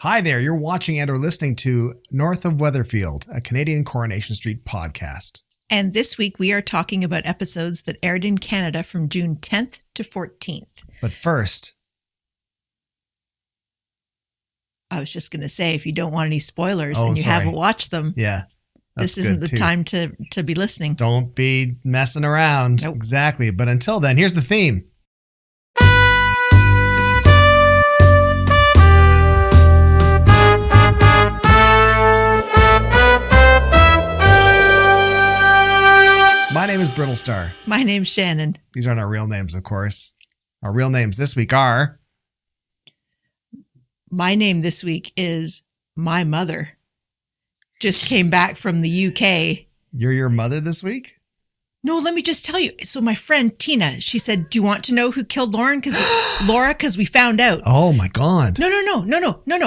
Hi there, you're watching and or listening to North of Weatherfield, a Canadian Coronation Street podcast. And this week we are talking about episodes that aired in Canada from June 10th to 14th. But first, I was just going to say, if you don't want any spoilers and you haven't watched them, this isn't the time to be listening. Don't be messing around. Nope. Exactly. But until then, here's the theme. My name is Brittlestar. My name's Shannon. These aren't our real names, of course. Our real names this week are... My name this week is my mother. Just came back from the UK. You're your mother this week? No, let me just tell you. So my friend Tina, she said, do you want to know who killed Laura? Because we found out. Oh my God. No.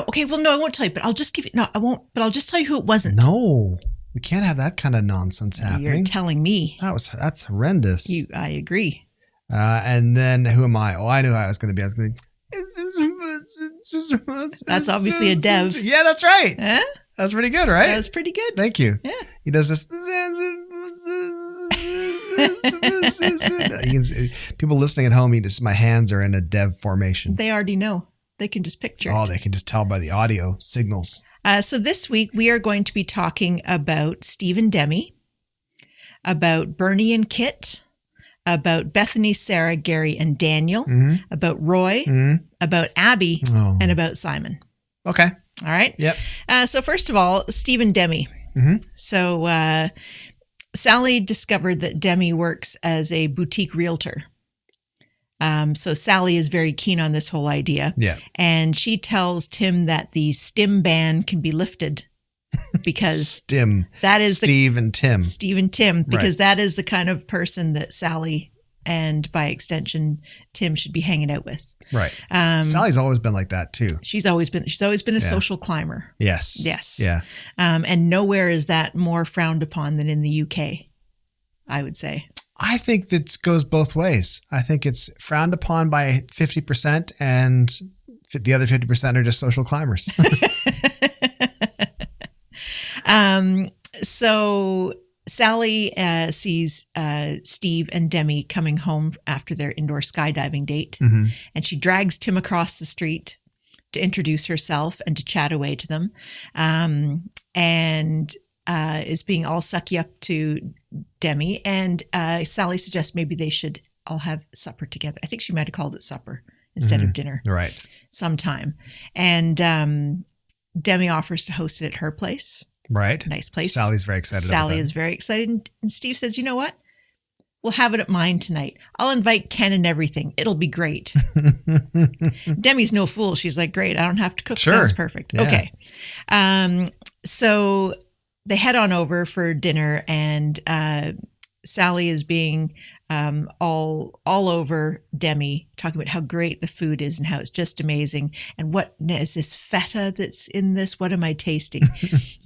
Okay, well, no, I won't tell you, but I'll just give you, no, I won't, but I'll just tell you who it wasn't. No, we can't have that kind of nonsense happening. You're telling me. That's horrendous. I agree. And then who am I? Oh, I knew who I was going to be. That's obviously a Dev. Yeah, that's right. Huh? That's pretty good, right? That was pretty good. Thank you. Yeah. He does this. People listening at home, my hands are in a Dev formation. They already know. They can just picture it. Oh, they can just tell by the audio signals. So this week we are going to be talking about Steve and Demi, about Bernie and Kit, about Bethany, Sarah, Gary, and Daniel, about Roy, about Abby, and about Simon. Okay. All right. Yep. So first of all, Steve and Demi. So Sally discovered that Demi works as a boutique realtor. So Sally is very keen on this whole idea. Yeah. And she tells Tim that the STEM ban can be lifted because that is Steve and Tim, because that is the kind of person that Sally and by extension Tim should be hanging out with. Right. Sally's always been like that too. She's always been a social climber. Yes. Yeah. And nowhere is that more frowned upon than in the UK, I would say. I think that goes both ways. I think it's frowned upon by 50% and the other 50% are just social climbers. So Sally sees Steve and Demi coming home after their indoor skydiving date, and she drags Tim across the street to introduce herself and to chat away to them, and is being all sucky up to Demi. And Sally suggests maybe they should all have supper together. I think she might have called it supper instead of dinner. Right. Sometime. And Demi offers to host it at her place. Right. Nice place. Sally's very excited about that. Sally is very excited. And Steve says, you know what? We'll have it at mine tonight. I'll invite Ken and everything. It'll be great. Demi's no fool. She's like, great. I don't have to cook. Sure. Sounds perfect. Yeah. Okay. So they head on over for dinner, and Sally is being all over Demi, talking about how great the food is and how it's just amazing. And what is this feta that's in this? What am I tasting?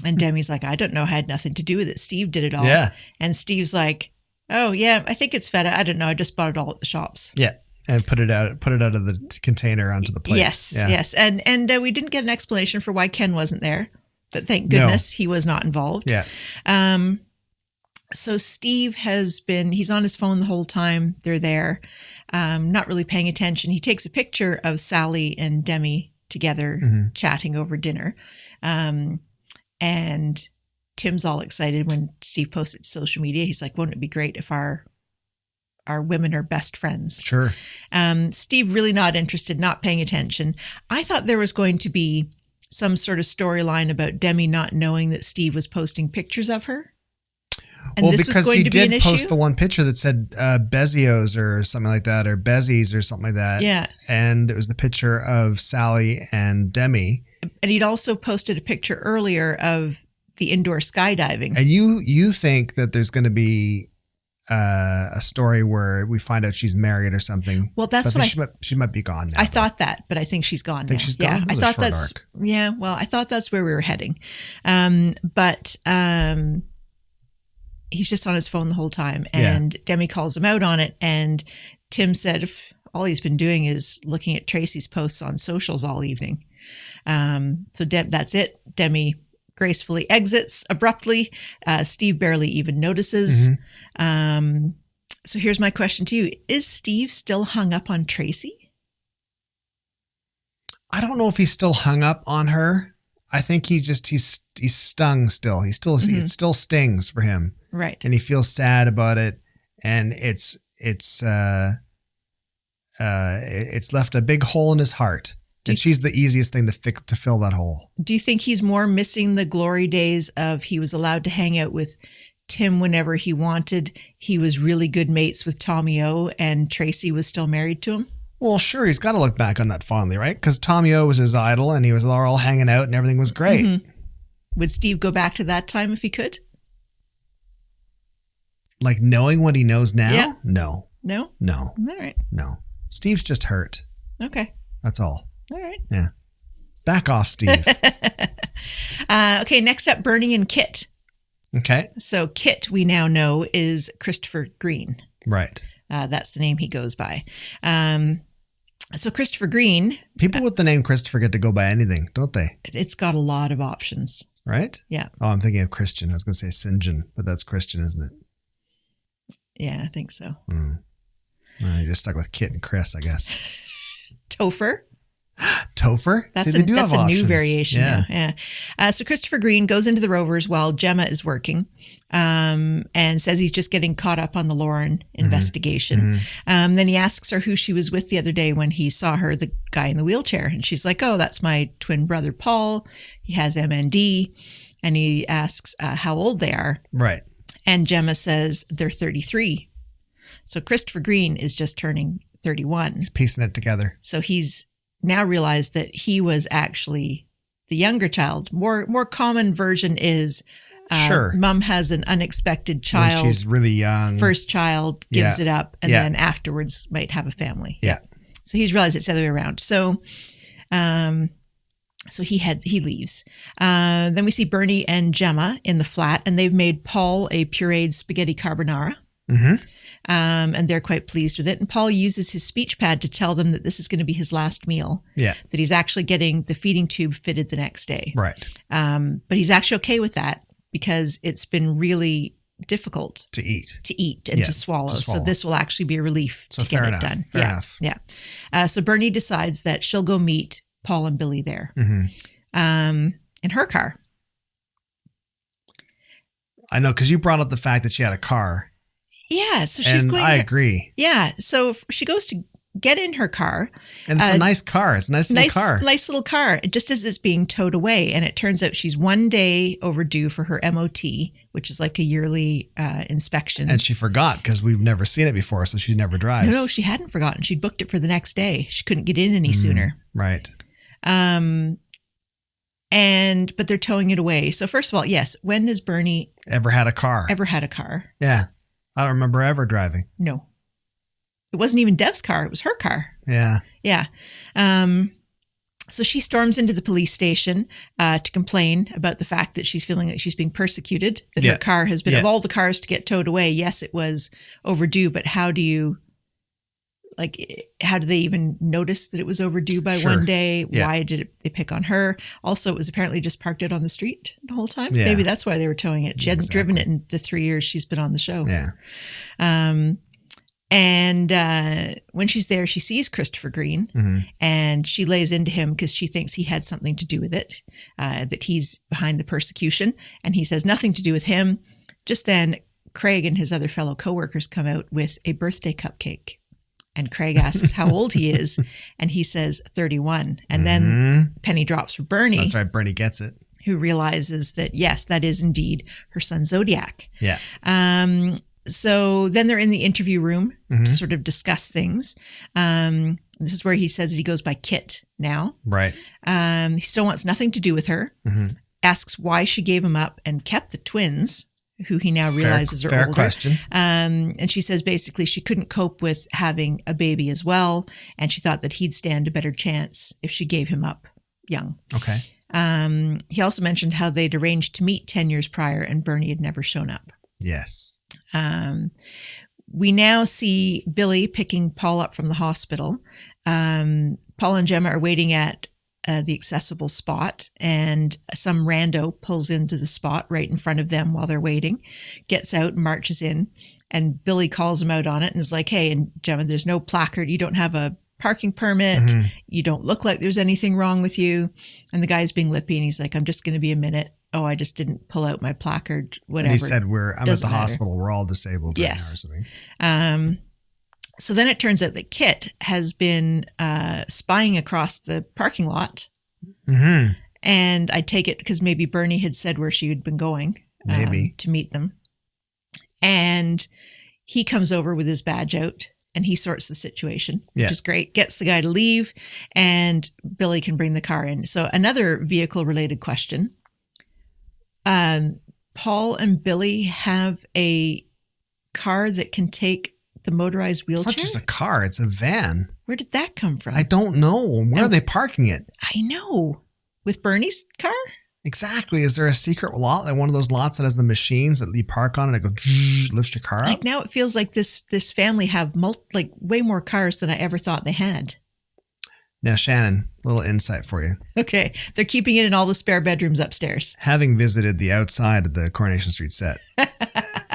And Demi's like, I don't know. I had nothing to do with it. Steve did it all. Yeah. And Steve's like, oh yeah, I think it's feta. I don't know. I just bought it all at the shops. Yeah. And put it out of the container onto the plate. Yes. And we didn't get an explanation for why Ken wasn't there, but thank goodness he was not involved. Yeah. So Steve he's on his phone the whole time they're there, not really paying attention. He takes a picture of Sally and Demi together chatting over dinner. And Tim's all excited when Steve posted to social media. He's like, wouldn't it be great if our women are best friends? Sure. Steve really not interested, not paying attention. I thought there was going to be some sort of storyline about Demi not knowing that Steve was posting pictures of her. And this because was going he to be an did issue? post the one picture that said Bezios or something like that, or Bezies or something like that. Yeah. And it was the picture of Sally and Demi. And he'd also posted a picture earlier of the indoor skydiving. And you think that there's going to be a story where we find out she's married or something. Well, that's what she might be gone now. I thought that, but I think she's gone now. Think she's gone? Yeah, I thought that's arc. Yeah. Well, I thought that's where we were heading, but he's just on his phone the whole time, and Demi calls him out on it. And Tim said, if all he's been doing is looking at Tracy's posts on socials all evening. So that's it. Demi gracefully exits abruptly. Steve barely even notices. So here's my question to you. Is Steve still hung up on Tracy? I don't know if he's still hung up on her. I think he's stung still. It still stings for him. Right. And he feels sad about it. And it's left a big hole in his heart. And she's the easiest thing to fill that hole. Do you think he's more missing the glory days of he was allowed to hang out with Tim whenever he wanted? He was really good mates with Tommy O, and Tracy was still married to him? Well, sure, he's got to look back on that fondly, right? Because Tommy O was his idol, and he was all hanging out, and everything was great. Would Steve go back to that time if he could? Like knowing what he knows now? Yeah. No. No? No. All right. No. Steve's just hurt. Okay. That's all. All right. Yeah. Back off, Steve. Okay, next up, Bernie and Kit. Okay. So Kit, we now know, is Christopher Green. Right. That's the name he goes by. So Christopher Green. People with the name Christopher get to go by anything, don't they? It's got a lot of options. Right? Yeah. Oh, I'm thinking of Christian. I was going to say St. John, but that's Christian, isn't it? Yeah, I think so. Well, you're just stuck with Kit and Chris, I guess. Topher. Topher? That's See, they do have a options. new variation. Yeah. So Christopher Green goes into the Rovers while Gemma is working, and says he's just getting caught up on the Lauren investigation. Then he asks her who she was with the other day when he saw her, the guy in the wheelchair. And she's like, oh, that's my twin brother, Paul. He has MND. And he asks how old they are. Right. And Gemma says they're 33. So Christopher Green is just turning 31. He's piecing it together. So he's now realized that he was actually the younger child. More common version is sure. Mom has an unexpected child. When she's really young. First child, gives it up, and then afterwards might have a family. Yeah. So he's realized it's the other way around. So he leaves. Then we see Bernie and Gemma in the flat, and they've made Paul a pureed spaghetti carbonara. And they're quite pleased with it. And Paul uses his speech pad to tell them that this is going to be his last meal. Yeah. That he's actually getting the feeding tube fitted the next day. Right. But he's actually okay with that because it's been really difficult to eat and to swallow. So this will actually be a relief to get it done. Fair enough. Yeah. So Bernie decides that she'll go meet Paul and Billy there in her car. I know, because you brought up the fact that she had a car. Yeah, so she's going. I agree. Yeah, so she goes to get in her car, and it's a nice car. It's a nice little car. Nice little car. Just as it's being towed away, and it turns out she's 1 day overdue for her MOT, which is like a yearly inspection. And she forgot because we've never seen it before, so she never drives. No, she hadn't forgotten. She'd booked it for the next day. She couldn't get in any sooner. Right. But they're towing it away. So first of all, yes, when has Bernie ever had a car? Yeah. I don't remember ever driving. No. It wasn't even Dev's car. It was her car. Yeah. Yeah. So she storms into the police station to complain about the fact that she's feeling that she's being persecuted, that her car has been, of all the cars to get towed away, yes, it was overdue, but how do they even notice that it was overdue by 1 day? Yeah. Why did they pick on her? Also, it was apparently just parked out on the street the whole time. Yeah. Maybe that's why they were towing it. She hadn't driven it in the 3 years she's been on the show. Yeah. And when she's there, she sees Christopher Green and she lays into him because she thinks he had something to do with it, that he's behind the persecution. And he says nothing to do with him. Just then, Craig and his other fellow coworkers come out with a birthday cupcake. And Craig asks how old he is, and he says 31. And then penny drops for Bernie. That's right, Bernie gets it. Who realizes that, yes, that is indeed her son Zodiac. Yeah. So then they're in the interview room to sort of discuss things. This is where he says that he goes by Kit now. Right. He still wants nothing to do with her, asks why she gave him up and kept the twins, who he now realizes are older. Fair question. And she says basically she couldn't cope with having a baby as well, and she thought that he'd stand a better chance if she gave him up young. Okay. He also mentioned how they'd arranged to meet 10 years prior, and Bernie had never shown up. Yes. We now see Billy picking Paul up from the hospital. Paul and Gemma are waiting at the accessible spot, and some rando pulls into the spot right in front of them while they're waiting, gets out and marches in, and Billy calls him out on it and is like, hey, and Gemma, there's no placard. You don't have a parking permit. You don't look like there's anything wrong with you. And the guy's being lippy and he's like, I'm just going to be a minute. Oh, I just didn't pull out my placard, whatever. And he said, I'm at the hospital. We're all disabled right now or something. So then it turns out that Kit has been spying across the parking lot. And I take it because maybe Bernie had said where she had been going to meet them. And he comes over with his badge out and he sorts the situation, which is great. Gets the guy to leave and Billy can bring the car in. So another vehicle-related question. Paul and Billy have a car that can take the motorized wheelchair? It's not just a car, it's a van. Where did that come from? I don't know. Where are they parking it? I know. With Bernie's car? Exactly. Is there a secret lot, like one of those lots that has the machines that you park on and it goes, lifts your car up? Like now it feels like this family have way more cars than I ever thought they had. Now, Shannon, a little insight for you. Okay. They're keeping it in all the spare bedrooms upstairs. Having visited the outside of the Coronation Street set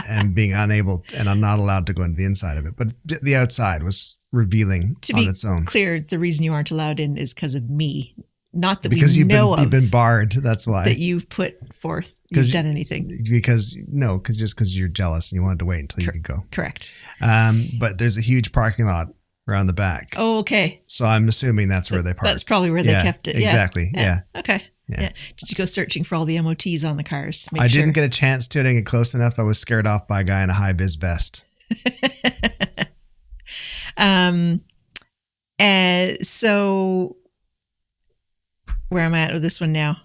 and being unable, and I'm not allowed to go into the inside of it, but the outside was revealing on its own. To be clear, the reason you aren't allowed in is because of me. Not that because we know you've been barred. That's why. That you've put forth. You've done anything. Because you're jealous and you wanted to wait until you could go. Correct. But there's a huge parking lot around the back. Oh, okay. So I'm assuming that's where they parked. That's probably where they kept it. Exactly. Yeah. Okay. Yeah. Did you go searching for all the MOTs on the cars? I didn't get a chance to. I didn't get close enough. I was scared off by a guy in a high vis vest. So where am I at with this one now?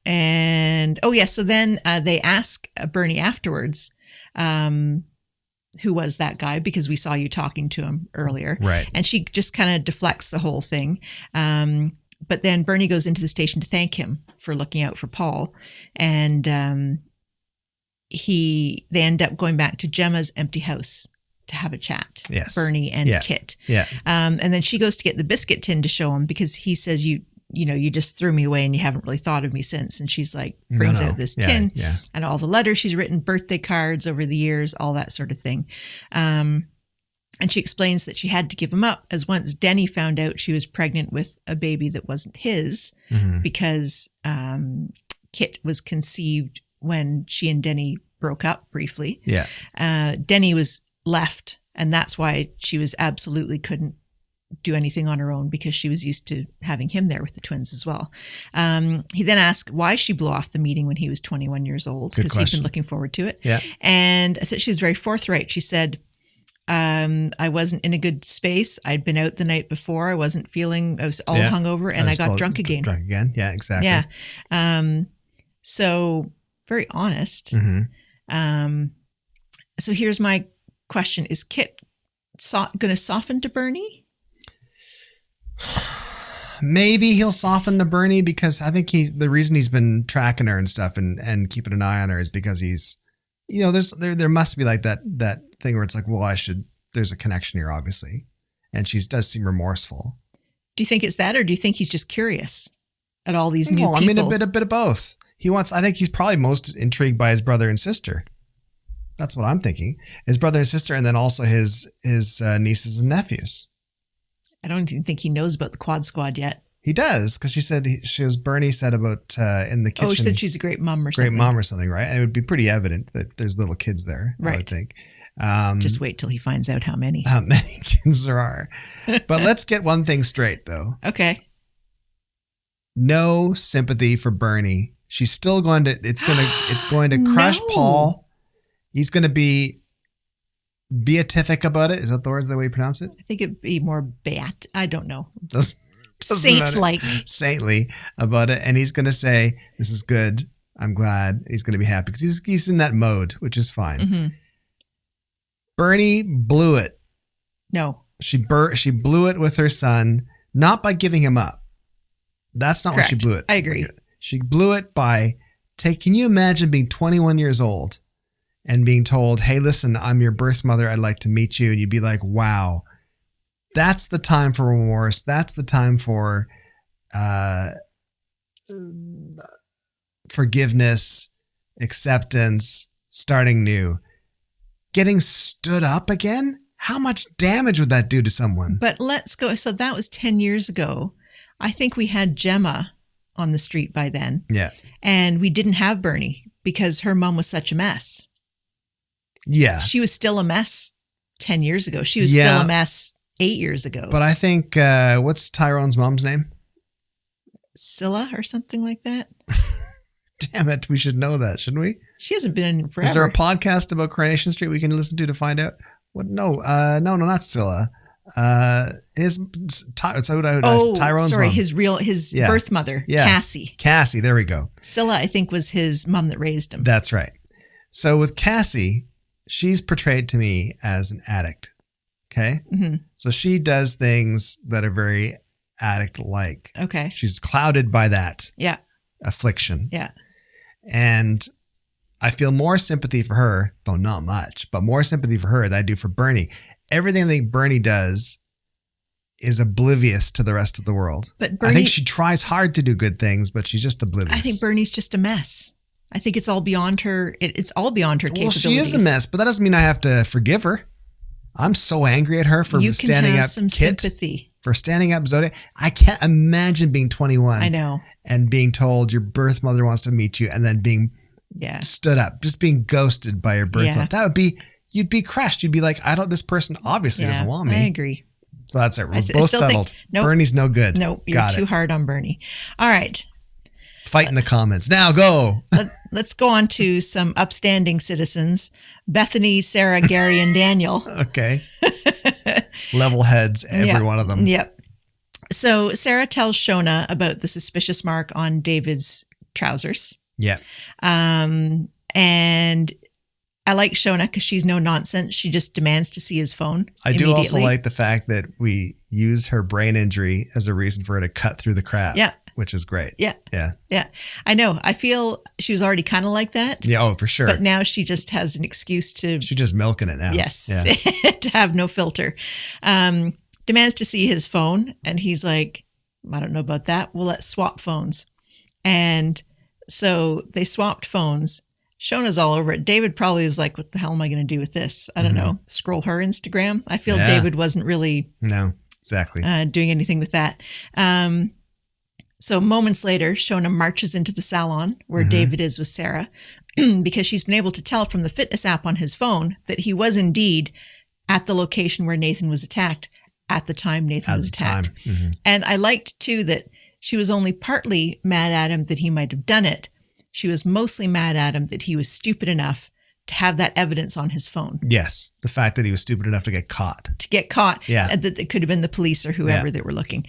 And so then they ask Bernie afterwards, who was that guy? Because we saw you talking to him earlier. Right. And she just kind of deflects the whole thing. But then Bernie goes into the station to thank him for looking out for Paul. And they end up going back to Gemma's empty house to have a chat. Yes. Bernie and Kit. Yeah. And then she goes to get the biscuit tin to show him because he says, you just threw me away and you haven't really thought of me since. And she's like, brings out this tin and all the letters she's written, birthday cards over the years, all that sort of thing. And she explains that she had to give him up as once Denny found out she was pregnant with a baby that wasn't his because Kit was conceived when she and Denny broke up briefly. Yeah. Denny was left and that's why she was absolutely couldn't do anything on her own because she was used to having him there with the twins as well. He then asked why she blew off the meeting when he was 21 years old because he'd been looking forward to it. Yeah. And I thought she was very forthright. She said, I wasn't in a good space. I'd been out the night before. I wasn't feeling, I was all hungover and I got drunk again. Drunk again. Yeah, exactly. Yeah. So very honest. So here's my question. Is Kit going to soften to Bernie? Maybe he'll soften to Bernie because I think the reason he's been tracking her and stuff and keeping an eye on her is because he's, there must be like that thing where it's like, well, there's a connection here, obviously. And she does seem remorseful. Do you think it's that, or do you think he's just curious at all these new people? I mean, a bit of both. I think he's probably most intrigued by his brother and sister. That's what I'm thinking. His brother and sister, and then also his nieces and nephews. I don't even think he knows about the Quad Squad yet. He does, because Bernie said about in the kitchen. Oh, she said she's a great mom or something. Great mom or something, right? And it would be pretty evident that there's little kids there, right. I would think. Just wait till he finds out how many. How many kids there are. But let's get one thing straight, though. Okay. No sympathy for Bernie. She's still going to, it's going to crush Paul. He's going to be beatific about it. Is that the way you pronounce it? I think it'd be more beat. I don't know. Saint-like. Saintly about it. And he's going to say, this is good. I'm glad. He's going to be happy because he's in that mode, which is fine. Bernie blew it. No. She blew it with her son, not by giving him up. That's not Correct. why she blew it. I agree. She blew it by, can you imagine being 21 years old and being told, hey, listen, I'm your birth mother. I'd like to meet you. And you'd be like, wow, that's the time for remorse. That's the time for forgiveness, acceptance, starting new, getting stood up again. How much damage would that do to someone? But let's go. So that was 10 years ago. I think we had Gemma on the street by then. Yeah. And we didn't have Bernie because her mom was such a mess. Yeah. She was still a mess 10 years ago. She was still a mess 8 years ago. But I think, what's Tyrone's mom's name? Scylla or something like that. Damn it. We should know that, shouldn't we? She hasn't been in forever. Is there a podcast about Coronation Street we can listen to find out? What? No, not Scylla. Tyrone's sorry, mom. his birth mother, Cassie. Cassie, there we go. Scylla, I think, was his mom that raised him. That's right. So with Cassie, she's portrayed to me as an addict. Okay? Mm-hmm. So she does things that are very addict-like. Okay. She's clouded by that affliction. Yeah. And I feel more sympathy for her, though not much, but more sympathy for her than I do for Bernie. Everything that Bernie does is oblivious to the rest of the world. But Bernie, I think she tries hard to do good things, but she's just oblivious. I think Bernie's just a mess. I think it's all beyond her. It's all beyond her capabilities. Well, she is a mess, but that doesn't mean I have to forgive her. I'm so angry at her for standing up. Some Kit, sympathy. For standing up Zodiac. I can't imagine being 21. I know. And being told your birth mother wants to meet you and then being stood up, just being ghosted by your birth mother. That would be, you'd be crushed. You'd be like, this person obviously doesn't want me. I agree. So that's it. We're both settled. Bernie's no good. Nope. You're too hard on Bernie. All right. Fight in the comments. Now go. Let's go on to some upstanding citizens. Bethany, Sarah, Gary, and Daniel. Okay. Level heads, every one of them. Yep. So Sarah tells Shona about the suspicious mark on David's trousers. Yeah. And I like Shona because she's no nonsense. She just demands to see his phone. I do also like the fact that we use her brain injury as a reason for her to cut through the crap. Yeah. Which is great. Yeah. Yeah. Yeah. I know. I feel she was already kind of like that. Yeah. Oh, for sure. But now she just has an excuse to. She's just milking it now. Yes. Yeah. To have no filter. Demands to see his phone. And he's like, I don't know about that. Well, let's swap phones. And so they swapped phones. Shona's all over it. David probably was like, what the hell am I going to do with this? I don't know. Scroll her Instagram. I feel David wasn't really. No, exactly. Doing anything with that. So moments later, Shona marches into the salon where David is with Sarah because she's been able to tell from the fitness app on his phone that he was indeed at the location where Nathan was attacked at the time Nathan was attacked. And I liked too that she was only partly mad at him that he might have done it. She was mostly mad at him that he was stupid enough to have that evidence on his phone. Yes. The fact that he was stupid enough to get caught. Yeah. And that it could have been the police or whoever that were looking.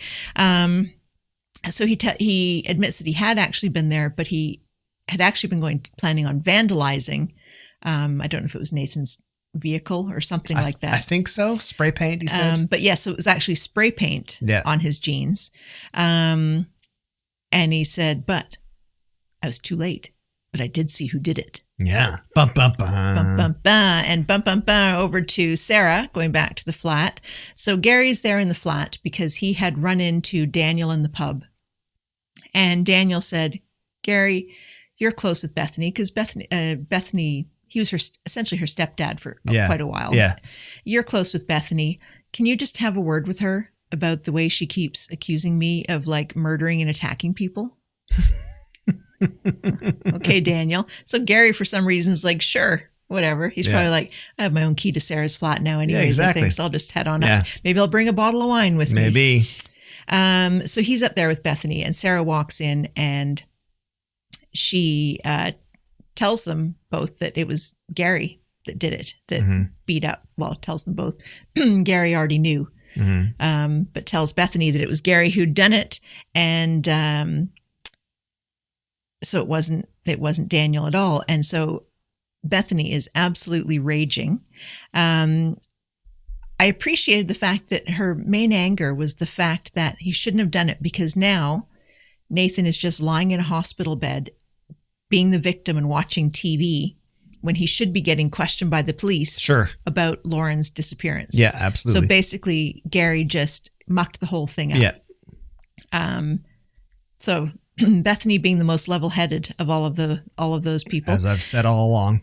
So he admits that he had actually been there, but he had actually been planning on vandalizing. I don't know if it was Nathan's vehicle or something like that. I think so. Spray paint, he said. But yes, it was actually spray paint on his jeans. And he said, but I was too late, but I did see who did it. Yeah. Bum, bum, bum. Bum, bum, bum. And bum, bum, bum over to Sarah, going back to the flat. So Gary's there in the flat because he had run into Daniel in the pub. And Daniel said, Gary, you're close with Bethany because Bethany, he was essentially her stepdad for quite a while. Yeah. You're close with Bethany. Can you just have a word with her about the way she keeps accusing me of like murdering and attacking people? Okay, Daniel. So Gary, for some reason, is like, sure, whatever. He's probably like, I have my own key to Sarah's flat now anyways. Yeah, exactly. I think, so I'll just head on up. Maybe I'll bring a bottle of wine with me. Maybe. So he's up there with Bethany and Sarah walks in and she tells them both that it was Gary that did it, that beat up. Well, tells them both. Gary already knew, but tells Bethany that it was Gary who'd done it. And so it wasn't Daniel at all. And so Bethany is absolutely raging. I appreciated the fact that her main anger was the fact that he shouldn't have done it because now Nathan is just lying in a hospital bed, being the victim and watching TV when he should be getting questioned by the police about Lauren's disappearance. Yeah, absolutely. So basically, Gary just mucked the whole thing up. Yeah. So Bethany being the most level-headed of all of those people. As I've said all along.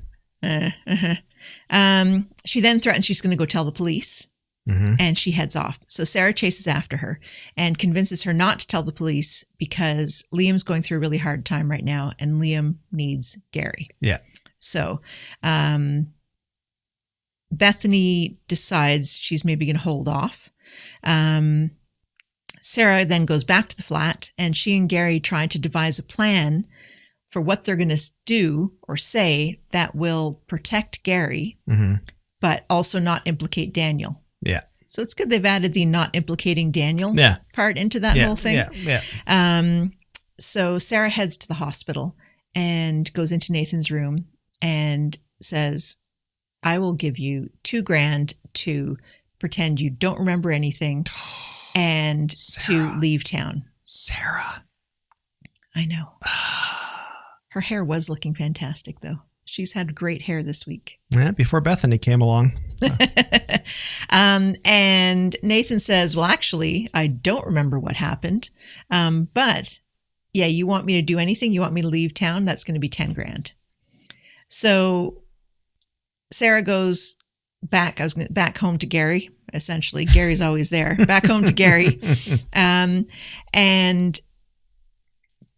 She then threatens she's going to go tell the police, and she heads off. So Sarah chases after her and convinces her not to tell the police because Liam's going through a really hard time right now, and Liam needs Gary. Yeah. So Bethany decides she's maybe going to hold off. Sarah then goes back to the flat, and she and Gary try to devise a plan for what they're going to do or say that will protect Gary, but also not implicate Daniel. Yeah. So it's good they've added the not implicating Daniel part into that whole thing. Yeah. So Sarah heads to the hospital and goes into Nathan's room and says, I will give you $2,000 to pretend you don't remember anything and Sarah. to leave town. Sarah. I know. Her hair was looking fantastic, though. She's had great hair this week. Yeah, before Bethany came along. And Nathan says, well, actually, I don't remember what happened. But yeah, you want me to do anything? You want me to leave town? That's going to be $10,000. So Sarah goes back home to Gary, essentially. Gary's always there. Back home to Gary. And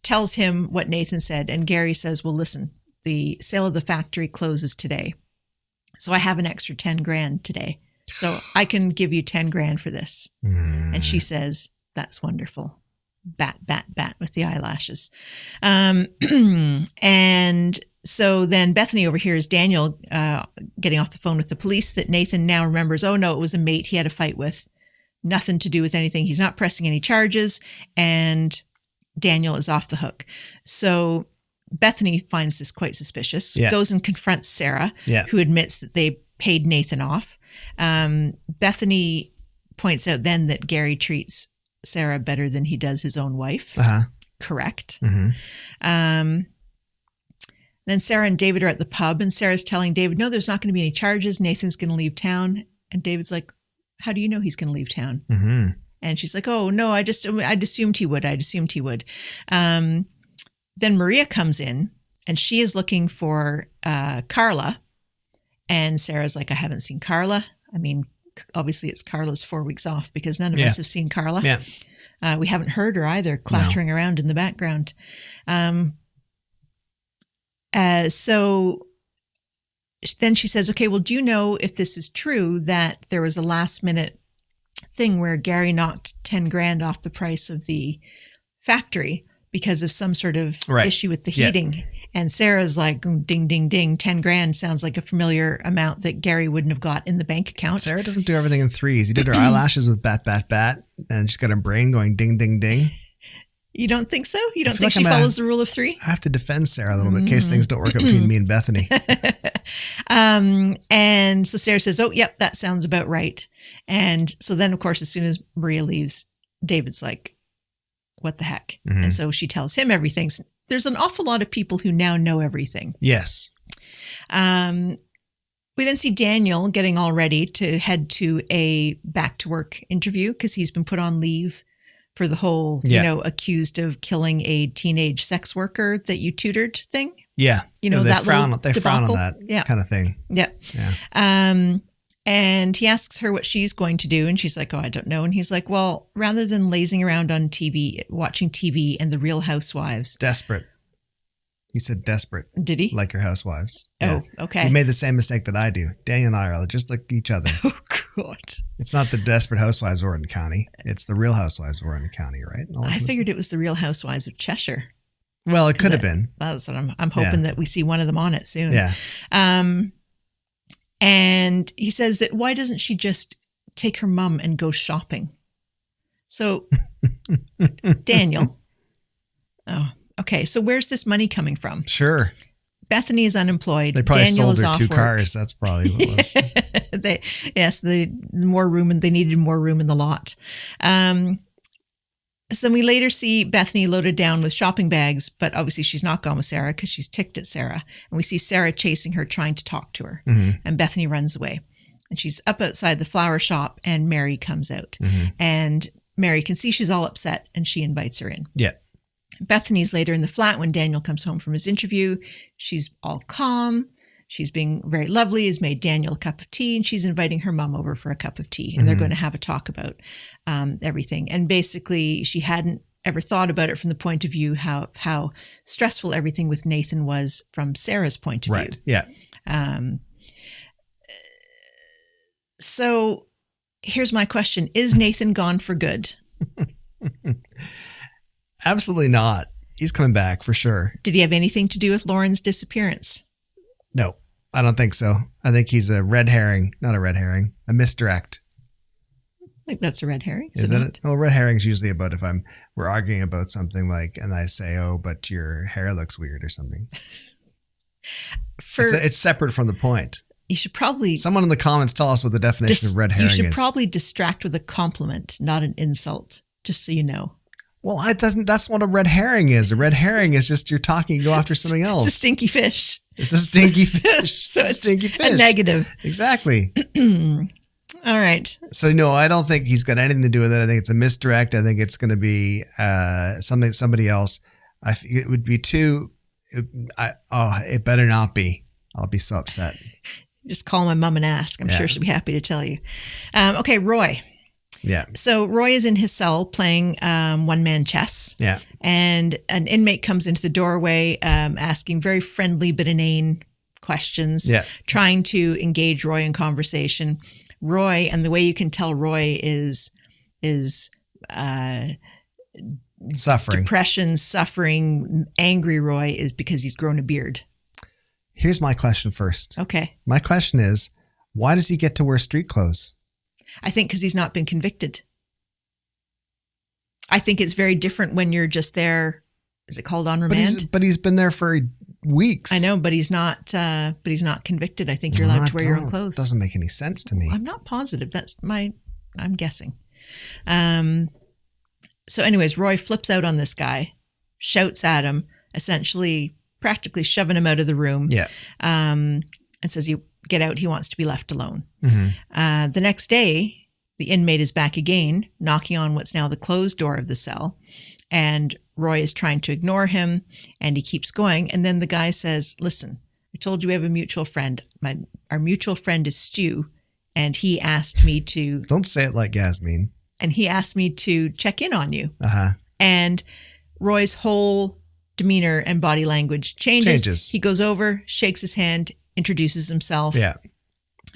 tells him what Nathan said. And Gary says, well, listen, the sale of the factory closes today. So I have an extra $10,000 today. So I can give you $10,000 for this. And she says, that's wonderful. Bat, with the eyelashes. And so then Bethany overhears Daniel getting off the phone with the police that Nathan now remembers, oh no, it was a mate he had a fight with. Nothing to do with anything. He's not pressing any charges. And Daniel is off the hook. So Bethany finds this quite suspicious, goes and confronts Sarah, who admits that they paid Nathan off. Bethany points out then that Gary treats Sarah better than he does his own wife. Correct. Then Sarah and David are at the pub, and Sarah's telling David, no, there's not going to be any charges. Nathan's going to leave town. And David's like, how do you know he's going to leave town? And she's like, oh, no, I'd assumed he would. Then Maria comes in, and she is looking for Carla. And Sarah's like, I haven't seen Carla. I mean, obviously it's Carla's 4 weeks off because none of us have seen Carla. We haven't heard her either, clattering around in the background. So then she says, okay, well, do you know if this is true that there was a last minute thing where Gary knocked $10,000 off the price of the factory because of some sort of issue with the heating? And Sarah's like, ding, ding, ding, $10,000 sounds like a familiar amount that Gary wouldn't have got in the bank account. Sarah doesn't do everything in threes. He did her eyelashes with bat, and she's got her brain going ding, ding, ding. You don't think so? You don't think she follows the rule of three? I have to defend Sarah a little bit in case things don't work out between me and Bethany. And so Sarah says, oh, yep, that sounds about right. And so then, of course, as soon as Maria leaves, David's like, what the heck? And so she tells him everything. There's an awful lot of people who now know everything. Yes. We then see Daniel getting all ready to head to a back to work interview because he's been put on leave for the whole, accused of killing a teenage sex worker that you tutored thing. Yeah. They frown on that kind of thing. Yeah. And he asks her what she's going to do. And she's like, oh, I don't know. And he's like, well, rather than lazing around on TV, watching TV and the Real Housewives. Desperate. He said desperate. Did he? Like your housewives. Oh, okay. He made the same mistake that I do. Daniel and I are just like each other. Oh, God. It's not the Desperate Housewives of Orange County. It's the Real Housewives of Orange County, right? I figured it was the Real Housewives of Cheshire. Well, it could have been. That's what I'm hoping that we see one of them on it soon. Yeah. And he says that why doesn't she just take her mum and go shopping? So, Daniel. Oh, okay. So where's this money coming from? Sure. Bethany is unemployed. They probably Daniel sold her is 2 off cars. That's probably what it was. They more room, and they needed more room in the lot. So then we later see Bethany loaded down with shopping bags, but obviously she's not gone with Sarah because she's ticked at Sarah. And we see Sarah chasing her, trying to talk to her. And Bethany runs away. And she's up outside the flower shop, and Mary comes out. And Mary can see she's all upset, and she invites her in. Yeah. Bethany's later in the flat when Daniel comes home from his interview. She's all calm. She's being very lovely, has made Daniel a cup of tea, and she's inviting her mom over for a cup of tea. And they're going to have a talk about everything. And basically, she hadn't ever thought about it from the point of view how stressful everything with Nathan was from Sarah's point of view. Right, yeah. So here's my question. Is Nathan gone for good? Absolutely not. He's coming back for sure. Did he have anything to do with Lauren's disappearance? No, I don't think so. I think he's a red herring, not a red herring, a misdirect. I think that's a red herring. Isn't it? Well, red herring's usually about if we're arguing about something like, and I say, oh, but your hair looks weird or something. It's separate from the point. You should probably... Someone in the comments tell us what the definition of red herring is. You should probably distract with a compliment, not an insult, just so you know. Well, that's what a red herring is. A red herring is just you're talking, you go after something else. It's a stinky fish. It's a stinky fish. So it's stinky fish. A negative. Exactly. All right. So no, I don't think he's got anything to do with it. I think it's a misdirect. I think it's going to be somebody else. It would be too. It better not be. I'll be so upset. Just call my mom and ask. I'm sure she'll be happy to tell you. Okay, Roy. Yeah. So Roy is in his cell playing one-man chess. Yeah. And an inmate comes into the doorway asking very friendly but inane questions, trying to engage Roy in conversation. Roy, and the way you can tell Roy is suffering. Depression, suffering, angry Roy is because he's grown a beard. Here's my question first. Okay. My question is, why does he get to wear street clothes? I think because he's not been convicted. I think it's very different when you're just there. Is it called on remand? But he's been there for weeks. I know, but he's not convicted. I think you're allowed to wear your own clothes. Doesn't make any sense to me. I'm not positive. I'm guessing. So anyways, Roy flips out on this guy, shouts at him, essentially practically shoving him out of the room. Yeah. And says, "You get out. He wants to be left alone." Mm-hmm. The next day, the inmate is back again, knocking on what's now the closed door of the cell. And Roy is trying to ignore him, and he keeps going. And then the guy says, "Listen, I told you we have a mutual friend. Our mutual friend is Stu, and he asked me to..." Don't say it like Yasmin. "And he asked me to check in on you." Uh-huh. And Roy's whole demeanor and body language changes. He goes over, shakes his hand, introduces himself. Yeah.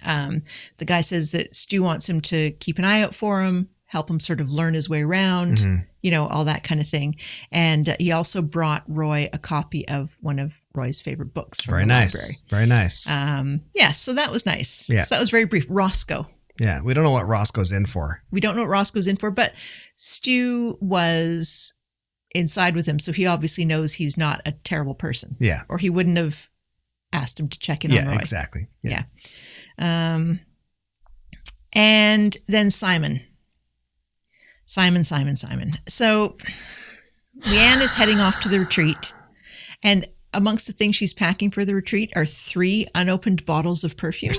The guy says that Stu wants him to keep an eye out for him, help him sort of learn his way around, all that kind of thing. And he also brought Roy a copy of one of Roy's favorite books from the library. Very nice. So that was nice. Yeah. So that was very brief. Roscoe. Yeah, we don't know what Roscoe's in for. We don't know what Roscoe's in for, but Stu was inside with him, so he obviously knows he's not a terrible person. Yeah. Or he wouldn't have asked him to check in on Roy. Yeah, exactly. Yeah. And then Simon. So Leanne is heading off to the retreat, and amongst the things she's packing for the retreat are 3 unopened bottles of perfume.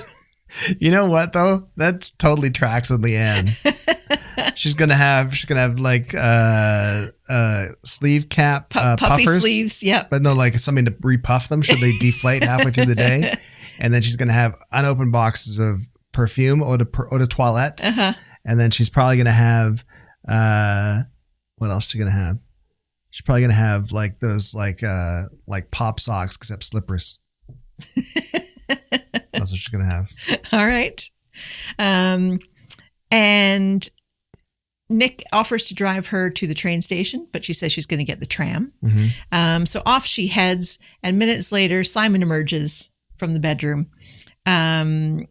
You know what though? That totally tracks with Leanne. She's gonna have like sleeve cap puffy puffers, sleeves. Yep. But no, like something to repuff them should they deflate halfway through the day. And then she's gonna have unopened boxes of perfume, eau de toilette. And then she's probably gonna have what else is she gonna have? She's probably gonna have like those like pop socks except slippers. That's what she's gonna have. All right. And Nick offers to drive her to the train station, but she says she's going to get the tram. So off she heads, and minutes later, Simon emerges from the bedroom and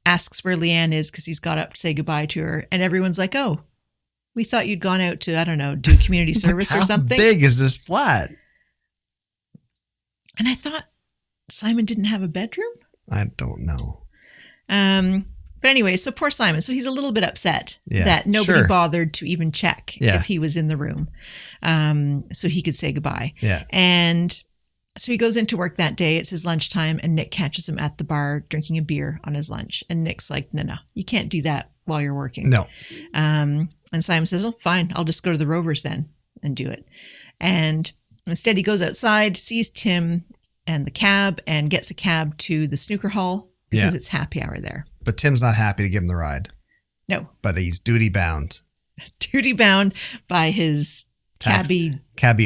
asks where Leanne is because he's got up to say goodbye to her. And everyone's like, "Oh, we thought you'd gone out to, I don't know, do community service or something." How big is this flat? And I thought Simon didn't have a bedroom? I don't know. But anyway, so poor Simon. So he's a little bit upset that nobody bothered to even check if he was in the room so he could say goodbye. Yeah. And so he goes into work that day. It's his lunchtime, and Nick catches him at the bar drinking a beer on his lunch. And Nick's like, no, you can't do that while you're working. No. And Simon says, "Well, fine. I'll just go to the Rovers then." and do it. And instead he goes outside, sees Tim and the cab, and gets a cab to the snooker hall because it's happy hour there. But Tim's not happy to give him the ride. No. But he's duty bound. Duty bound by his cabbie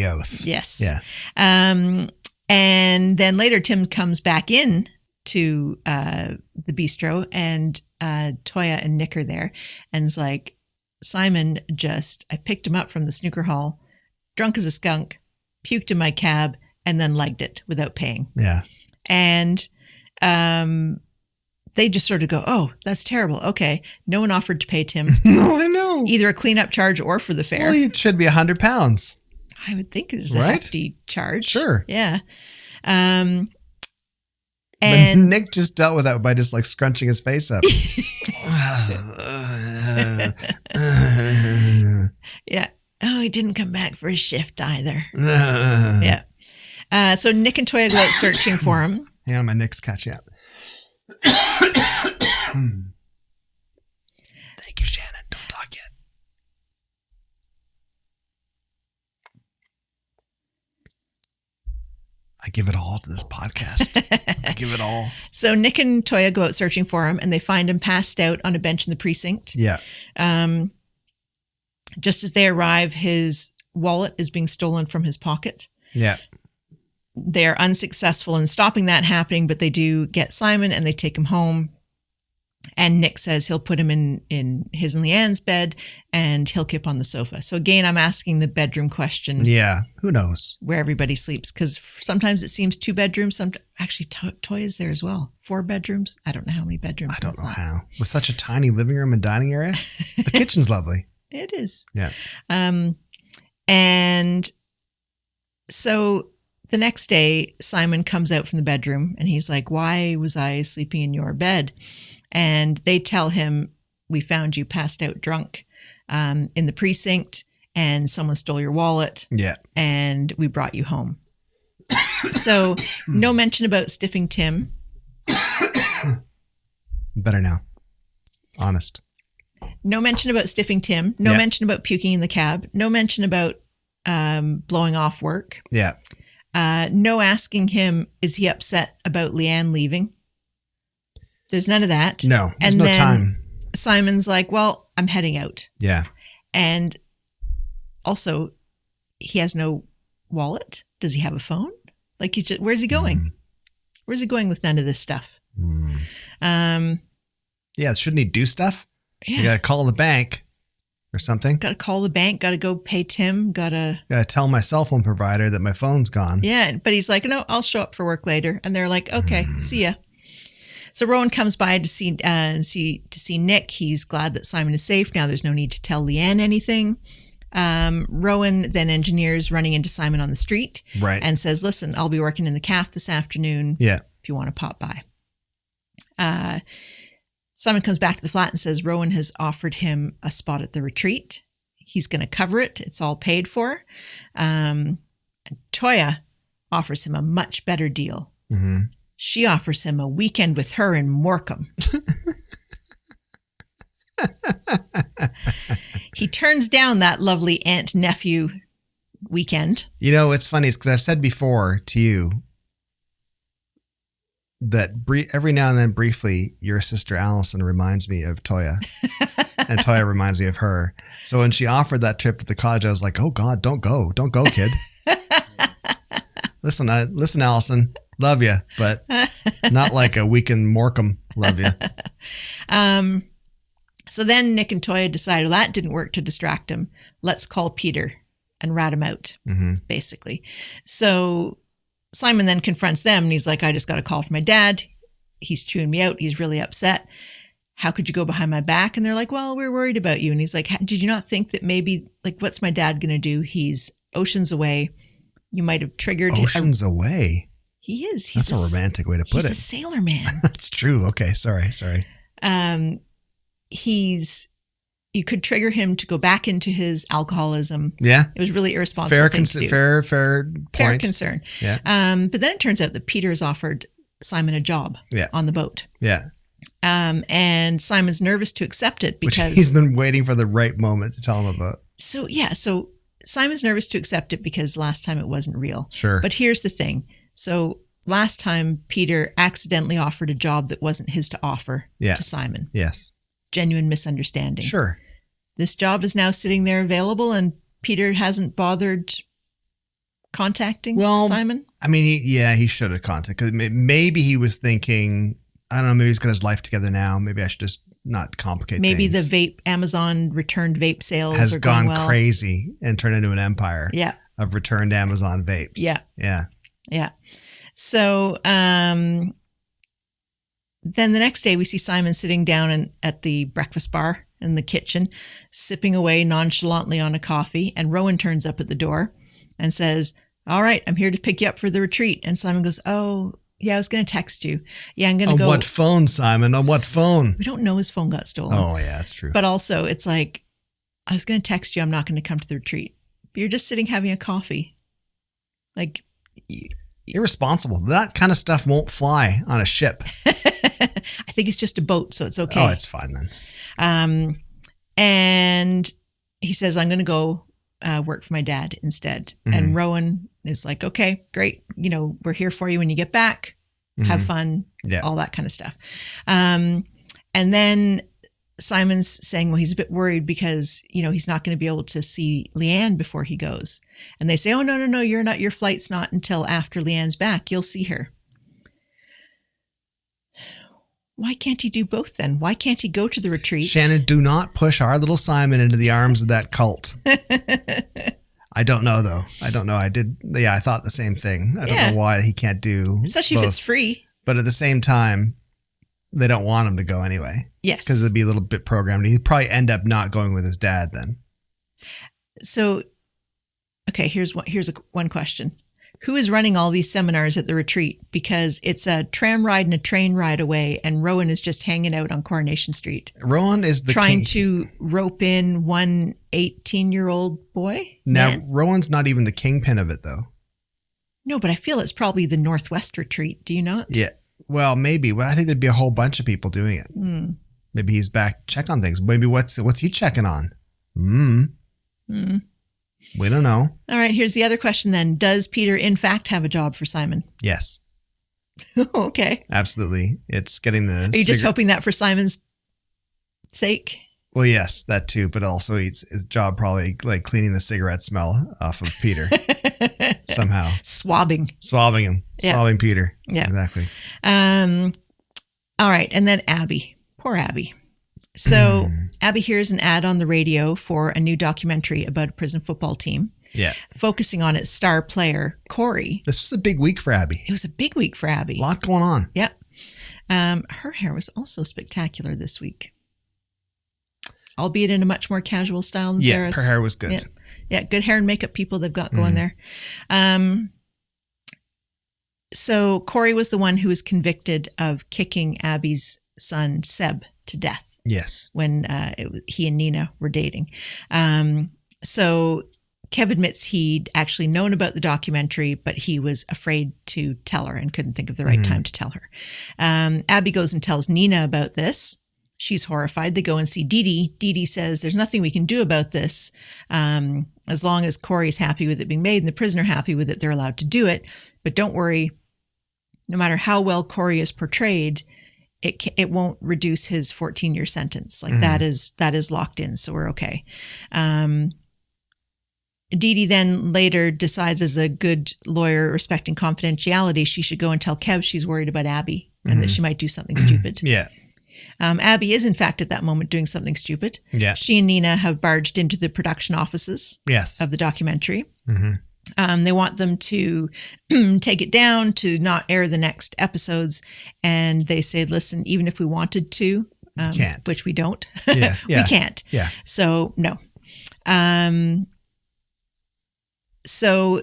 oath. Yes. Yeah. And then later Tim comes back in to the bistro, and Toya and Nick are there, and it's like, Simon I picked him up from the snooker hall, drunk as a skunk, puked in my cab, and then legged it without paying. Yeah. And they just sort of go, oh, that's terrible. Okay. No one offered to pay Tim. No, I know. Either a cleanup charge or for the fare. Well, it should be £100. I would think it is a hefty charge. Sure. Yeah. And Nick just dealt with that by just like scrunching his face up. Yeah. Oh, he didn't come back for his shift either. Yeah. So Nick and Toya go out searching for him. Yeah, my Nick's catching up. Thank you, Shannon. Don't talk yet. I give it all to this podcast. I give it all. So Nick and Toya go out searching for him, and they find him passed out on a bench in the precinct. Yeah. Just as they arrive, his wallet is being stolen from his pocket. Yeah. They're unsuccessful in stopping that happening, but they do get Simon and they take him home. And Nick says he'll put him in his and Leanne's bed, and he'll keep on the sofa. So again, I'm asking the bedroom question. Yeah. Who knows? Where everybody sleeps. Because sometimes it seems 2 bedrooms. Actually, Toya's there as well. 4 bedrooms. I don't know how many bedrooms. I don't know how. With such a tiny living room and dining area. The kitchen's lovely. It is. Yeah. And so the next day, Simon comes out from the bedroom and he's like, why was I sleeping in your bed? And they tell him, we found you passed out drunk in the precinct, and someone stole your wallet. Yeah. And we brought you home. So no mention about stiffing Tim. Better now. Honest. No mention about stiffing Tim. No mention about puking in the cab. No mention about blowing off work. Yeah. No asking him, is he upset about Leanne leaving? There's none of that. No, there's and no then time. Simon's like, well, I'm heading out. Yeah. And also, he has no wallet. Does he have a phone? Like, where's he going? Where's he going with none of this stuff? Yeah, shouldn't he do stuff? Yeah. You got to call the bank or something. Got to call the bank. Got to go pay Tim. Got to tell my cell phone provider that my phone's gone. Yeah, but he's like, no, I'll show up for work later. And they're like, okay, see ya. So Rowan comes by to see Nick. He's glad that Simon is safe. Now there's no need to tell Leanne anything. Rowan then engineers running into Simon on the street. Right. And says, listen, I'll be working in the caf this afternoon. Yeah. If you want to pop by. Simon comes back to the flat and says Rowan has offered him a spot at the retreat. He's going to cover it. It's all paid for. Toya offers him a much better deal. Mm-hmm. She offers him a weekend with her in Morecambe. He turns down that lovely aunt-nephew weekend. You know, it's funny because I've said before to you that every now and then briefly, your sister Allison reminds me of Toya and Toya reminds me of her. So when she offered that trip to the cottage, I was like, oh God, don't go, kid. Listen, Allison. Love you, but not like a week in Morecambe. Love you. So then Nick and Toya decide, well, that didn't work to distract him. Let's call Peter and rat him out, basically. So Simon then confronts them and he's like, I just got a call from my dad. He's chewing me out. He's really upset. How could you go behind my back? And they're like, well, we're worried about you. And he's like, did you not think that maybe, like, what's my dad going to do? He's oceans away. You might have triggered oceans away. He is. That's a romantic way to put it. He's a sailor man. That's true. Okay. Sorry. You could trigger him to go back into his alcoholism. Yeah. It was really irresponsible thing to do. Fair point. Fair concern. Yeah. But then it turns out that Peter has offered Simon a job on the boat. Yeah. And Simon's nervous to accept it because he's been waiting for the right moment to tell him about. So Simon's nervous to accept it because last time it wasn't real. Sure. But here's the thing. So last time Peter accidentally offered a job that wasn't his to offer to Simon. Yes. Genuine misunderstanding. Sure. This job is now sitting there available and Peter hasn't bothered contacting Simon? I mean, he should have contacted, because maybe he was thinking, I don't know, maybe he's got his life together now. Maybe I should just not complicate maybe things. The Amazon returned vape sales has are gone going well. crazy and turned into an empire of returned Amazon vapes. Yeah. So then the next day we see Simon sitting down at the breakfast bar in the kitchen, sipping away nonchalantly on a coffee, and Rowan turns up at the door and says, all right, I'm here to pick you up for the retreat. And Simon goes, oh, yeah, I was going to text you. Yeah, I'm going to go. On what phone, Simon? On what phone? We don't know his phone got stolen. Oh, yeah, that's true. But also, it's like, I was going to text you, I'm not going to come to the retreat. But you're just sitting having a coffee. Like, irresponsible. That kind of stuff won't fly on a ship. I think it's just a boat, so it's okay. Oh, it's fine then. And he says, I'm going to go work for my dad instead. Mm-hmm. And Rowan is like, okay, great. We're here for you when you get back. Mm-hmm. Have fun, all that kind of stuff. And then Simon's saying, well, he's a bit worried because, he's not going to be able to see Leanne before he goes. And they say, oh, no, you're not. Your flight's not until after Leanne's back. You'll see her. Why can't he do both then? Why can't he go to the retreat? Shannon, do not push our little Simon into the arms of that cult. I don't know, though. I don't know. I thought the same thing. I don't know why he can't do especially both. If it's free. But at the same time, they don't want him to go anyway. Yes. Because it'd be a little bit programmed. He'd probably end up not going with his dad then. So, okay, here's one question. Who is running all these seminars at the retreat? Because it's a tram ride and a train ride away, and Rowan is just hanging out on Coronation Street. Rowan is the trying to rope in one 18-year-old boy. Now, Rowan's not even the kingpin of it, though. No, but I feel it's probably the Northwest retreat. Do you not? Yeah. Well, maybe. Well, I think there'd be a whole bunch of people doing it. Mm. Maybe he's back to check on things. Maybe what's he checking on? We don't know. All right, here's the other question then. Does Peter, in fact, have a job for Simon? Yes. Okay. Absolutely. It's getting the... Are you just hoping that for Simon's sake? Well, yes, that too. But also his job probably like cleaning the cigarette smell off of Peter somehow. Swabbing him. Yeah. Swabbing Peter. Yeah. Exactly. All right. And then Abby. Poor Abby. So Abby hears an ad on the radio for a new documentary about a prison football team. Yeah. Focusing on its star player, Corey. This was a big week for Abby. It was a big week for Abby. A lot going on. Yep. Her hair was also spectacular this week. Albeit in a much more casual style than Sarah's. Yeah, her hair was good. Yeah, good hair and makeup people they've got going there. So Corey was the one who was convicted of kicking Abby's son, Seb, to death. Yes. When he and Nina were dating. So Kev admits he'd actually known about the documentary, but he was afraid to tell her and couldn't think of the right time to tell her. Abby goes and tells Nina about this. She's horrified. They go and see Dee Dee. Dee Dee says, there's nothing we can do about this. As long as Corey's happy with it being made and the prisoner happy with it, they're allowed to do it. But don't worry, no matter how well Corey is portrayed, it won't reduce his 14-year sentence. Like that is locked in, so we're okay. Dee Dee then later decides, as a good lawyer respecting confidentiality, she should go and tell Kev she's worried about Abby and that she might do something stupid. Yeah. Abby is, in fact, at that moment doing something stupid. Yeah. She and Nina have barged into the production offices of the documentary. They want them to take it down, to not air the next episodes. And they say, listen, even if we wanted to, can't. Which we don't, we can't. Yeah. So, no. So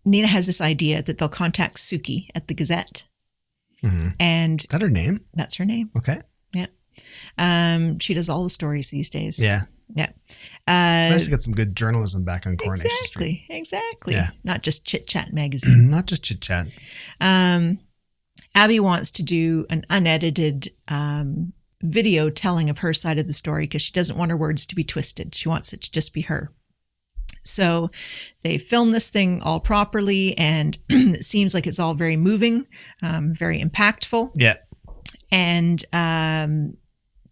Nina has this idea that they'll contact Suki at the Gazette. And is that her name? That's her name. Okay. Yeah. She does all the stories these days. Yeah. Yeah. It's nice to get some good journalism back on Coronation Street. Exactly. Yeah. Not just Chit Chat magazine. Not just Chit Chat. Abby wants to do an unedited video telling of her side of the story because she doesn't want her words to be twisted. She wants it to just be her. So they filmed this thing all properly, and it seems like it's all very moving, very impactful. Yeah. And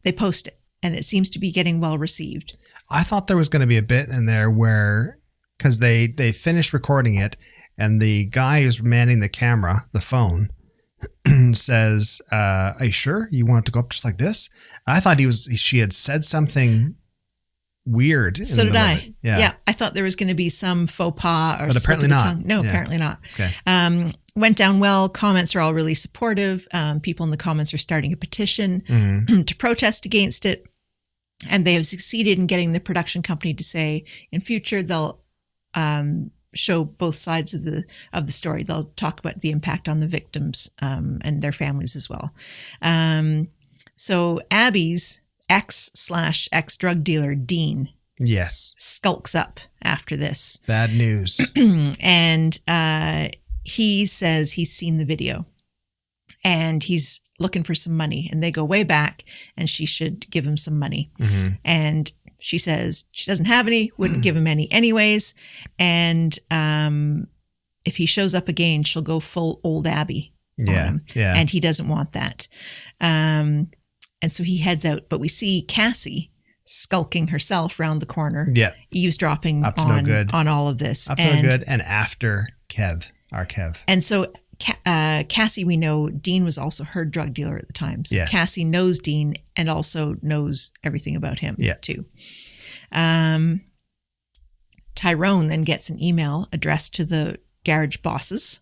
they post it, and it seems to be getting well received. I thought there was going to be a bit in there where, because they finished recording it, and the guy who's manning the camera, the phone, says, "Are you sure you want it to go up just like this?" I thought she had said something weird. So did I. Yeah. I thought there was going to be some faux pas or but apparently not. Tongue. No, yeah. apparently not. Okay. Went down well. Comments are all really supportive. People in the comments are starting a petition to protest against it. And they have succeeded in getting the production company to say in future they'll show both sides of the story. They'll talk about the impact on the victims and their families as well. So Abby's ex drug dealer, Dean, yes, skulks up after this. Bad news. And he says he's seen the video and he's looking for some money, and they go way back and she should give him some money. And she says she doesn't have any, wouldn't give him any anyways. And if he shows up again, she'll go full old Abby on him. Yeah. And he doesn't want that. And so he heads out, but we see Cassie skulking herself around the corner, eavesdropping on all of this. Up to no good, and after our Kev. And so Cassie, we know Dean was also her drug dealer at the time. So Cassie knows Dean and also knows everything about him too. Tyrone then gets an email addressed to the garage bosses,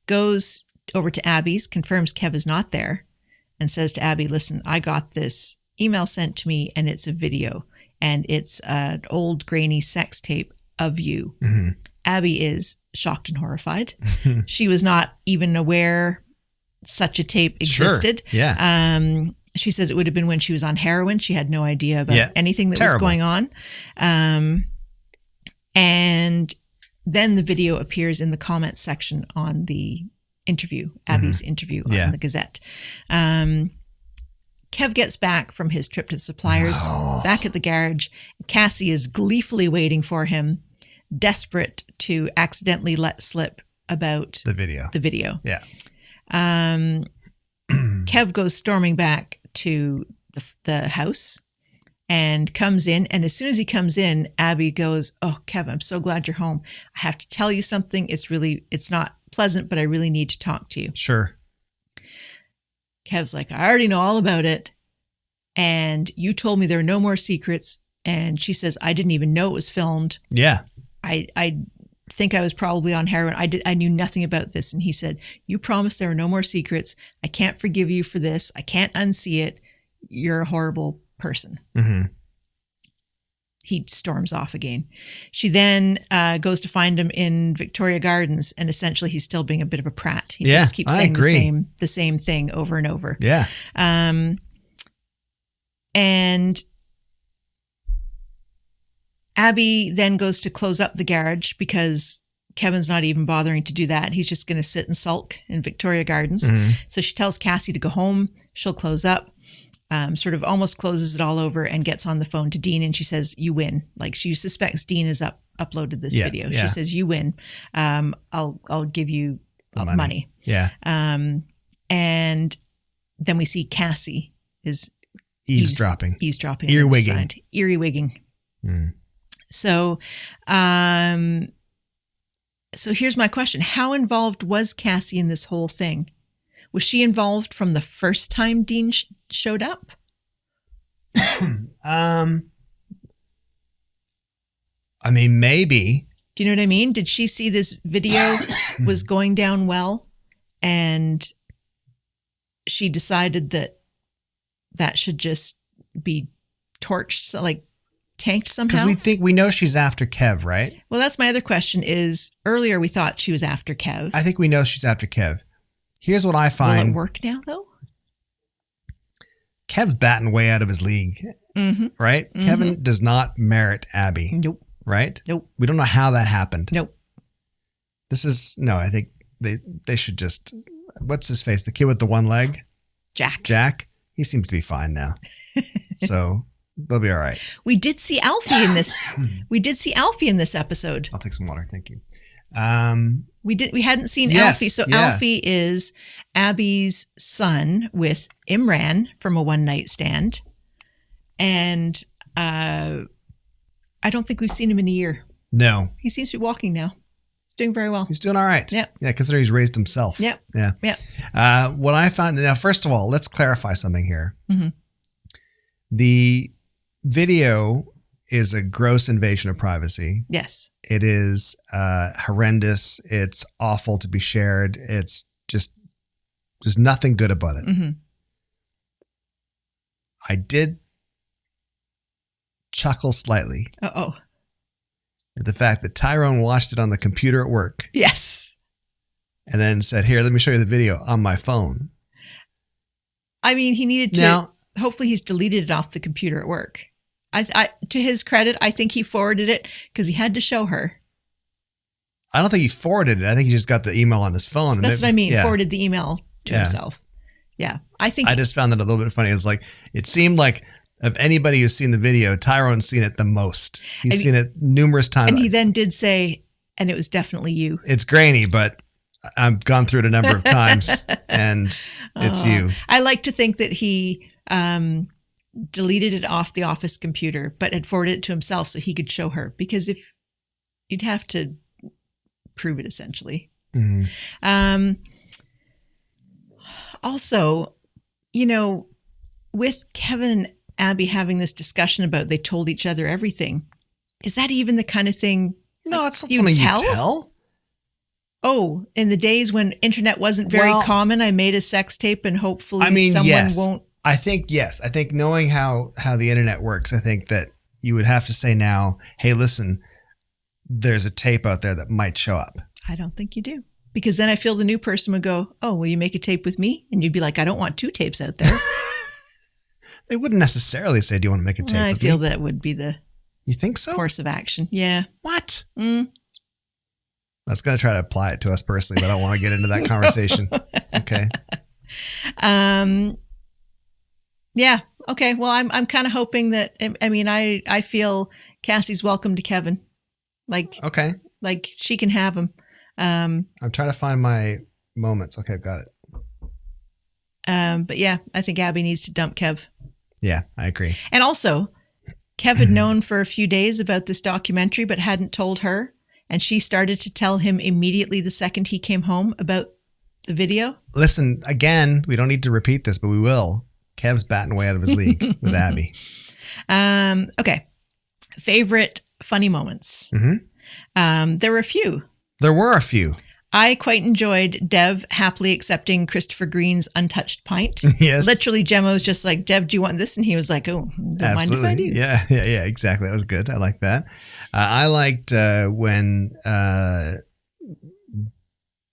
goes over to Abby's, confirms Kev is not there, and says to Abby, "Listen, I got this email sent to me and it's a video and it's an old grainy sex tape of you." Abby is shocked and horrified. She was not even aware such a tape existed. Sure. Yeah. She says it would have been when she was on heroin. She had no idea about anything that was going on. And then the video appears in the comments section on the interview, Abby's interview on the Gazette. Kev gets back from his trip to the suppliers, back at the garage. Cassie is gleefully waiting for him, desperate to accidentally let slip about the video. Yeah. Kev goes storming back to the house and comes in. And as soon as he comes in, Abby goes, "Oh, Kev, I'm so glad you're home. I have to tell you something. It's not pleasant, but I really need to talk to you." Sure. Kev's like, "I already know all about it. And you told me there are no more secrets." And she says, "I didn't even know it was filmed. Yeah. I think I was probably on heroin. I knew nothing about this." And he said, "You promised there are no more secrets. I can't forgive you for this. I can't unsee it. You're a horrible person." He storms off again. She then goes to find him in Victoria Gardens, and essentially he's still being a bit of a prat. He just keeps saying the same thing over and over. Yeah. And Abby then goes to close up the garage because Kevin's not even bothering to do that. He's just going to sit and sulk in Victoria Gardens. So she tells Cassie to go home. She'll close up. Sort of almost closes it all over and gets on the phone to Dean, and she says, "You win." Like, she suspects Dean has uploaded this video. She says, "You win. I'll give you money." Yeah. And then we see Cassie is eavesdropping, earwigging. So here's my question: how involved was Cassie in this whole thing? Was she involved from the first time Dean showed up? I mean, maybe. Do you know what I mean? Did she see this video was going down well, and she decided that should just be torched, so like tanked somehow? Because we know she's after Kev, right? Well, that's my other question. Is earlier we thought she was after Kev. I think we know she's after Kev. Here's what I find. Will it work now, though? Kev's batting way out of his league, right? Kevin does not merit Abby. Nope. Right? Nope. We don't know how that happened. Nope. I think they should just, what's his face? The kid with the one leg? Jack. He seems to be fine now. So They'll be all right. We did see Alfie in this. We did see Alfie in this episode. I'll take some water. Thank you. We hadn't seen Yes, Alfie. So yeah. Alfie is Abby's son with Imran from a one night stand. And I don't think we've seen him in a year. No. He seems to be walking now. He's doing very well. He's doing all right. Yep. Yeah, considering he's raised himself. Yep. Yeah. Yep. What I found, now, first of all, let's clarify something here. Mm-hmm. The video is a gross invasion of privacy. Yes. It is horrendous. It's awful to be shared. It's just, there's nothing good about it. Mm-hmm. I did chuckle slightly Uh-oh. at the fact that Tyrone watched it on the computer at work Yes. and then said, here, let me show you the video on my phone. I mean, he needed to, Now, hopefully he's deleted it off the computer at work. I to his credit, I think he forwarded it because he had to show her. I don't think he forwarded it. I think he just got the email on his phone. And That's what I mean. Yeah. Forwarded the email to himself. Yeah. I think I just found that a little bit funny. It was like, it seemed like of anybody who's seen the video, Tyrone's seen it the most. He's seen it numerous times. And he then did say, and it was definitely you. It's grainy, but I've gone through it a number of times and it's you. I like to think that he deleted it off the office computer, but had forwarded it to himself so he could show her. Because if you'd have to prove it, essentially. Mm-hmm. Also, you know, with Kevin and Abby having this discussion about they told each other everything, is that even the kind of thing? No, it's not you something tell? you tell. Oh, in the days when internet wasn't very common, I made a sex tape and hopefully someone won't. I think, yes. I think knowing how the internet works, I think that you would have to say now, hey, listen, there's a tape out there that might show up. I don't think you do. Because then I feel the new person would go, oh, will you make a tape with me? And you'd be like, I don't want 2 tapes out there. They wouldn't necessarily say, do you want to make a tape I with feel me? that would be the You think so? course of action. Yeah. What? I was going to try to apply it to us personally, but I don't want to get into that conversation. Okay. Yeah. Okay. Well, I'm kind of hoping that, I mean, I feel Cassie's welcome to Kevin. Okay. Like she can have him. I'm trying to find my moments. Okay, I've got it. But yeah, I think Abby needs to dump Kev. Yeah, I agree. And also, Kev had known for a few days about this documentary, but hadn't told her. And she started to tell him immediately the second he came home about the video. Listen, again, we don't need to repeat this, but we will. Kev's batting way out of his league with Abby. Okay. Favorite funny moments. There were a few. There were a few. I quite enjoyed Dev happily accepting Christopher Green's untouched pint. Yes. Literally, Gemma was just like, Dev, do you want this? And he was like, oh, don't mind if I do. Yeah, exactly. That was good. I like that. I liked when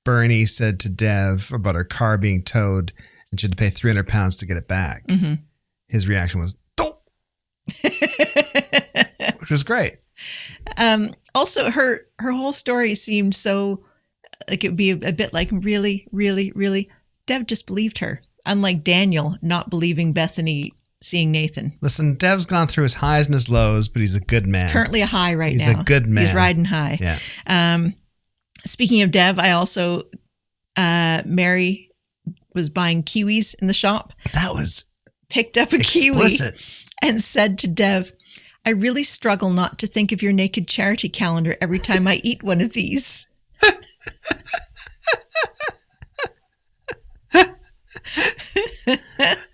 Bernie said to Dev about her car being towed and she had to pay £300 to get it back. His reaction was, "Don't," which was great. Also, her whole story seemed so like it would be a bit like, really, really, really. Dev just believed her, unlike Daniel not believing Bethany seeing Nathan. Listen, Dev's gone through his highs and his lows, but he's a good man. It's currently a high right now. He's a good man. He's riding high. Yeah. Speaking of Dev, I also, Mary was buying kiwis in the shop. That was picked up a explicit. kiwi and said to Dev, I really struggle not to think of your naked charity calendar every time I eat one of these.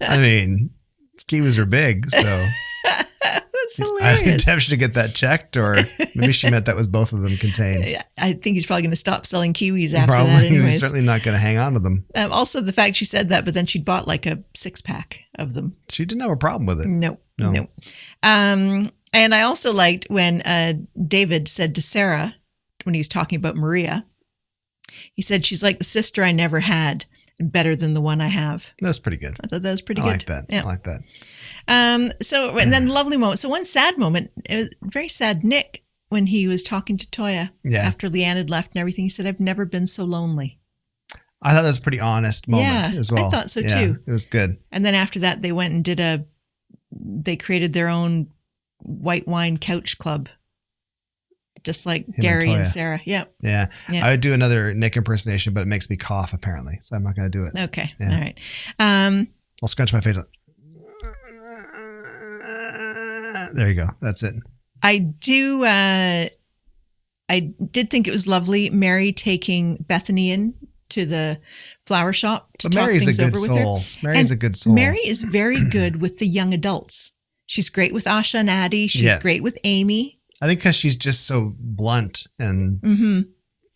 I mean, kiwis are big, so That's hilarious. I think Dev should get that checked, or maybe she meant that was both of them contained. I think he's probably going to stop selling kiwis after Probably. that He was anyways. certainly not going to hang on to them. Also, the fact she said that, but then she'd bought like a 6-pack of them. She didn't have a problem with it. No. No. And I also liked when David said to Sarah, when he was talking about Maria, he said, she's like the sister I never had and better than the one I have. That was pretty good. I thought that was pretty I good. like that. Yeah. I like that. And then lovely moment. So one sad moment, it was very sad. Nick, when he was talking to Toya after Leanne had left and everything, he said, I've never been so lonely. I thought that was a pretty honest moment as well. I thought so Yeah, too. it was good. And then after that, they went and did a they created their own white wine couch club, just like Gary and Sarah. Yep. Yeah. I would do another Nick impersonation, but it makes me cough apparently, so I'm not going to do it. Okay. Yeah. All right. I'll scrunch my face up. There you go. That's it. I did think it was lovely, Mary taking Bethany in to the flower shop to talk things over with her. Mary's a good soul. Mary is very good with the young adults. She's great with Asha and Addie. She's great with Amy. I think because she's just so blunt and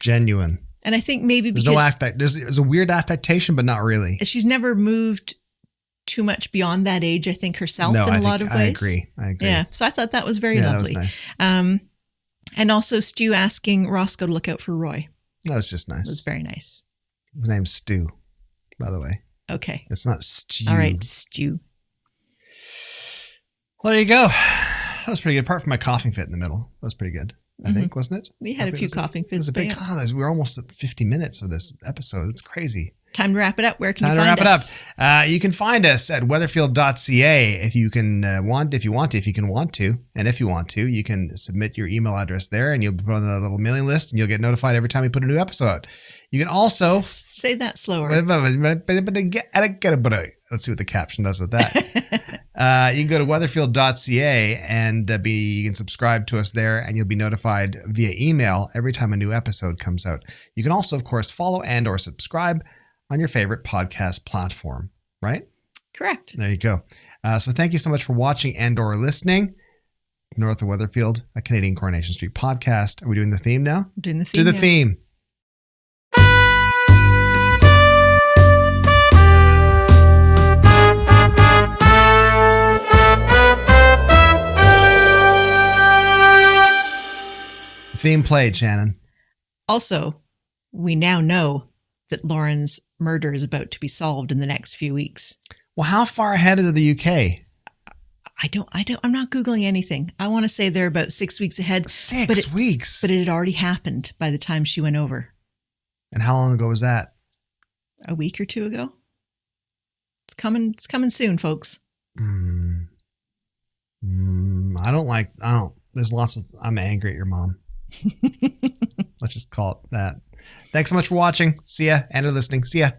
genuine. And I think maybe there's no affect. There's a weird affectation, but not really. She's never moved too much beyond that age, I think, herself in a lot of ways. I agree. Yeah. So I thought that was very lovely. That was nice. And also Stu asking Roscoe to look out for Roy. That was just nice. It was very nice. His name's Stu, by the way. Okay. It's not Stu. All right, Stu. Well, there you go. That was pretty good. Apart from my coughing fit in the middle. That was pretty good, I think, wasn't it? We had a few coughing fits. It was a big, we're almost at 50 minutes of this episode. It's crazy. Time to wrap it up. Where can you find us? Time to wrap it up. You can find us at weatherfield.ca if you can if you want to. And if you want to, you can submit your email address there and you'll be put on the little mailing list and you'll get notified every time we put a new episode. You can also... Say that slower. Let's see what the caption does with that. You can go to weatherfield.ca and you can subscribe to us there and you'll be notified via email every time a new episode comes out. You can also, of course, follow and or subscribe on your favorite podcast platform, right? Correct. There you go. So thank you so much for watching and or listening. North of Weatherfield, a Canadian Coronation Street podcast. Are we doing the theme now? Doing the theme. Do the theme. Theme played, Shannon. Also, we now know that Lauren's murder is about to be solved in the next few weeks. Well, how far ahead is the UK? I'm not Googling anything. I want to say they're about 6 weeks ahead. 6 weeks? But it had already happened by the time she went over. And how long ago was that? A week or two ago. It's coming soon, folks. I'm angry at your mom. Let's just call it that. Thanks so much for watching. See ya. And listening. See ya.